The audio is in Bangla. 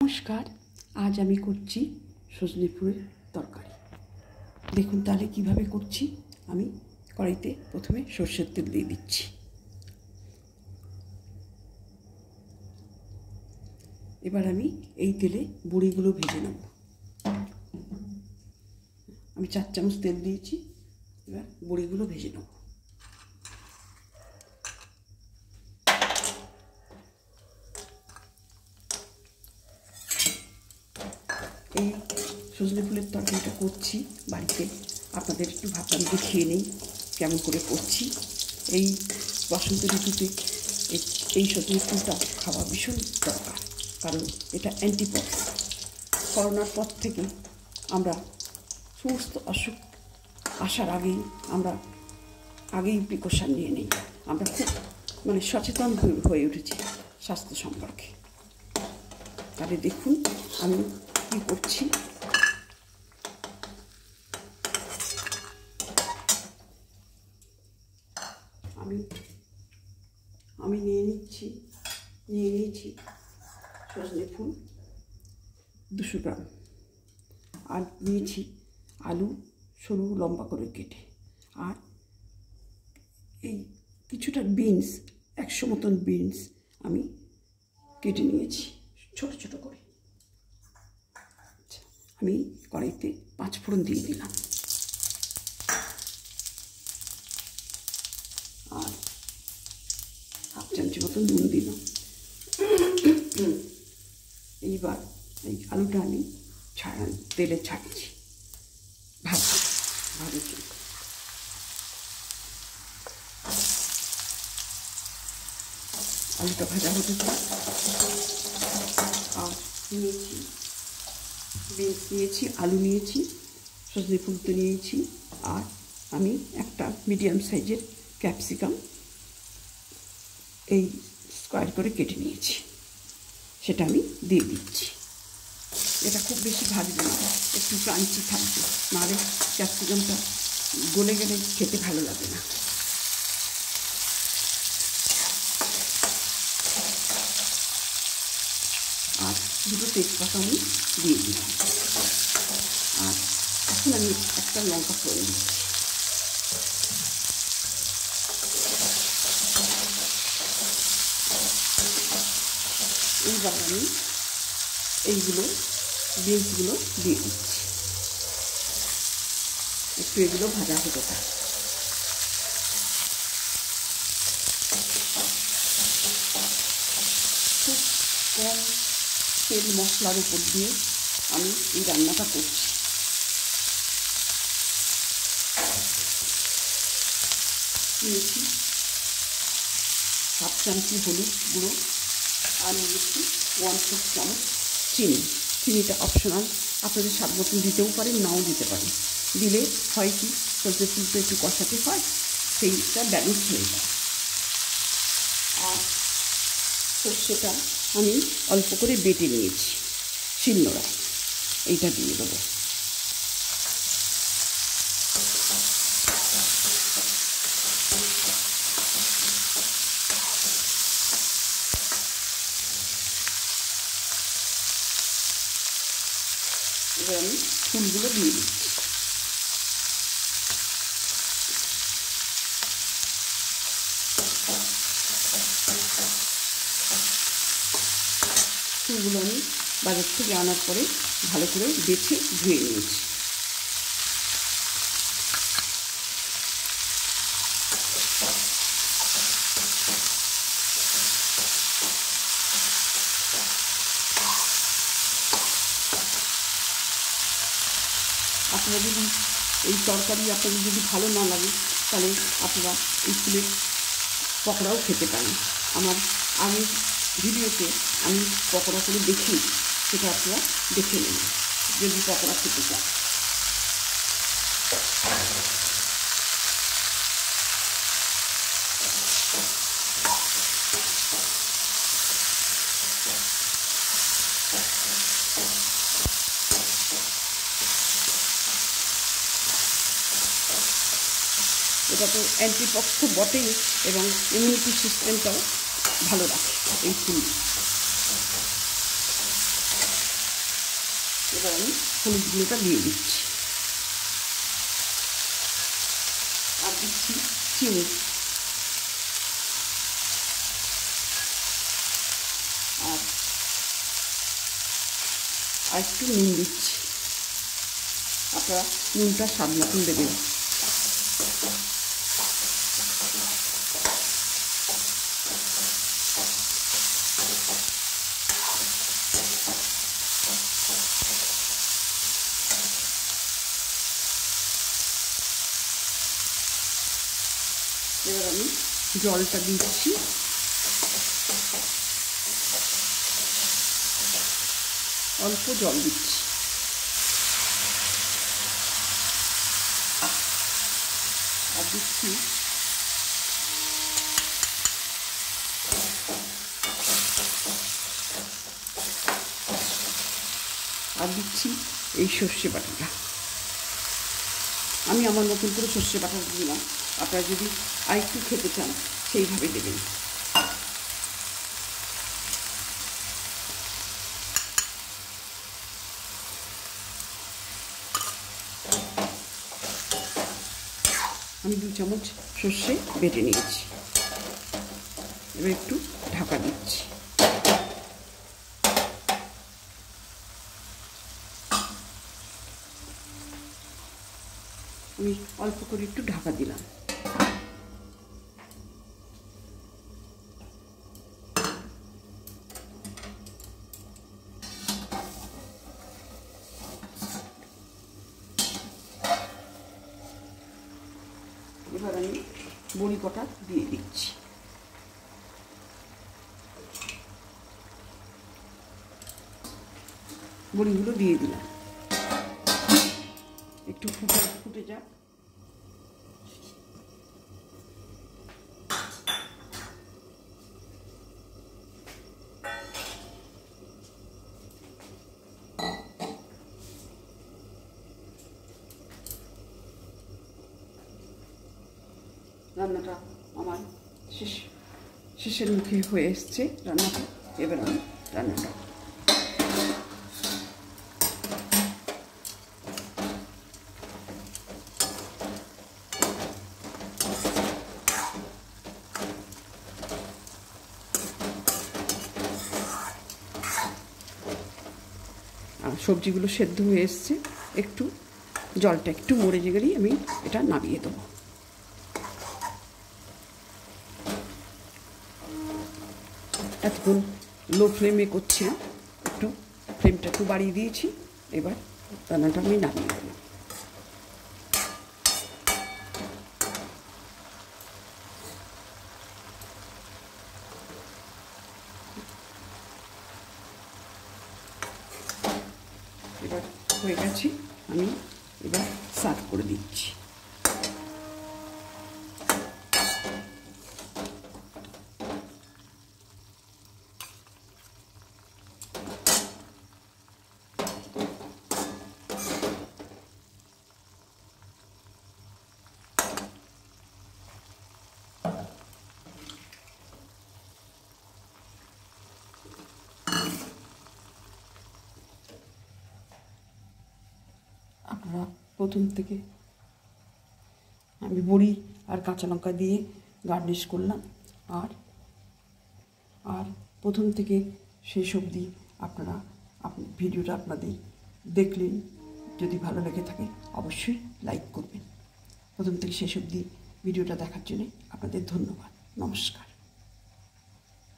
নমস্কার, আজ আমি করছি সজনে ফুলের তরকারি। দেখুন তাহলে কিভাবে করছি। আমি কড়াইতে প্রথমে সরষের তেল দিয়ে দিচ্ছি। এবার আমি এই তেলে বড়িগুলো ভেজে নেব। আমি 4 চামচ তেল দিয়েছি। এবার বড়িগুলো ভেজে নেব। এই সজনে ফুলের তরকারিটা করছি বাড়িতে, আপনাদের একটু ভাবলাম দেখিয়ে নেই কেমন করে করছি। এই বসন্ত ঋতুতে এই সজনে ফুলটা খাওয়া ভীষণ দরকার, কারণ এটা অ্যান্টিপক্স। করোনার পর থেকে আমরা সমস্ত অসুখ আসার আগেই প্রিকশন নিয়ে নিই। আমরা খুব সচেতন হয়ে উঠেছি স্বাস্থ্য সম্পর্কে। তাহলে দেখুন আমি কী করছি। আমি নিয়ে নিয়েছি সজনে ফুল 200 গ্রাম, আর নিয়েছি আলু সরু লম্বা করে কেটে, আর এই কিছুটা বিনস 100 মতন বিনস আমি কেটে নিয়েছি ছোট ছোট করে। আমি কড়াইতে 5 ফোড়ন দিয়ে দিলাম, আর হাফ চামচ মতন নুন দিলাম। এইবার এই আলুটা আমি তেলে ছাড়ছি ভাজার জন্য। আলুটা ভাজা হতে চাই। আর নিয়েছি বিনস নিয়েছি, আলু নিয়েছি, সজনে ফুল তো নিয়েছি, আর আমি একটা মিডিয়াম সাইজের ক্যাপসিকাম এই স্কোয়ার করে কেটে নিয়েছি, সেটা আমি দিয়ে দিচ্ছি। এটা খুব বেশি ভাজবে না, একটু ক্রাঞ্চি থাকবে, নাহলে ক্যাপসিকামটা গলে গেলে খেতে ভালো লাগে না। আর 2টো তেজপাতা আমি দিয়ে দিলাম। আর এখন আমি একটা লঙ্কা ফোড়ন দিচ্ছি। এইবার আমি বিনসগুলো দিয়ে দিচ্ছি। একটু এগুলো ভাজা হতে থাকে। খুব কম তেল মশলার উপর দিয়ে আমি এই রান্নাটা করছি। নিয়েছি হাফ চামচ হলুদ গুঁড়ো, আর নিয়েছি 1/4 চামচ চিনি। চিনিটা অপশনাল, আপনাদের স্বাদ মতন দিতেও পারেন, নাও দিতে পারেন। দিলে হয় কি, সজনে ফুলটা একটু কষাতে হয়, সেইটা ব্যালেন্স হয়ে যায়। আর সর্ষেটা আমি অল্প করে বেটে নিয়েছি শিলনোড়ায়, এইটা দিয়ে দেবো। এবার আমি ফুলগুলো দিয়ে দিচ্ছি। ফুলগুলো আমি বাজার থেকে আনার পরে ভালো করে বেছে ধুয়ে নিয়েছি। আপনারা যদি এই তরকারি আপনাদের যদি ভালো না লাগে, তাহলে আপনারা এই ফুলের পকোড়াও খেতে পারেন। আমার আগের ভিডিওতে আমি পকোড়া করে দেখি, সেটা আপনারা দেখে নেবেন যদি পকোড়া খেতে চান। এটা তো অ্যান্টিপক্স তো বটেই, এবং ইমিউনিটি সিস্টেমটাও ভালো রাখে এই ফুল। এবার আমি হলুদ গুঁড়োটা দিয়ে দিচ্ছি, আর দিচ্ছি চিনি, আর একটু নুন দিচ্ছি। আপনারা নুনটা স্বাদ মতন দেবেন। এবার আমি জলটা দিচ্ছি, অল্প জল দিচ্ছি, আর দিচ্ছি এই সর্ষে বাটাটা। আমি আমার মতন করে সর্ষে বাটাটা দিলাম, আপনারা যদি আরেকটু খেতে চান সেইভাবে দেবেন। আমি 2 চামচ সর্ষে বেটে নিয়েছি। এবার একটু ঢাকা দিচ্ছি। আমি অল্প করে একটু ঢাকা দিলাম। এবার আমি বড়ি কটা দিয়ে দিচ্ছি। বড়িগুলো দিয়ে দিলাম, একটু ফুটে যাক। রান্নাটা আমার শেষের মুখে হয়ে এসছে রান্নাটা। এবার আমি রান্নাটা সবজিগুলো সেদ্ধ হয়ে এসছে, একটু জলটা একটু মরে গেলেই আমি এটা নামিয়ে দেবো। এতক্ষণ লো ফ্লেমে করছি না, একটু ফ্লেমটা একটু বাড়িয়ে দিয়েছি। এবার রান্নাটা আমি নামিয়ে দেবো। এবার হয়ে গেছে, আমি এবার সার্ভ করে দিচ্ছি। আপনারা প্রথম থেকে আমি বড়ি আর কাঁচা লঙ্কা দিয়ে গার্নিশ করলাম, আর প্রথম থেকে শেষ অবধি আপনারা ভিডিওটা আপনাদের দেখলেন। যদি ভালো লেগে থাকে অবশ্যই লাইক করবেন। প্রথম থেকে শেষ অবধি ভিডিওটা দেখার জন্য আপনাদের ধন্যবাদ। নমস্কার।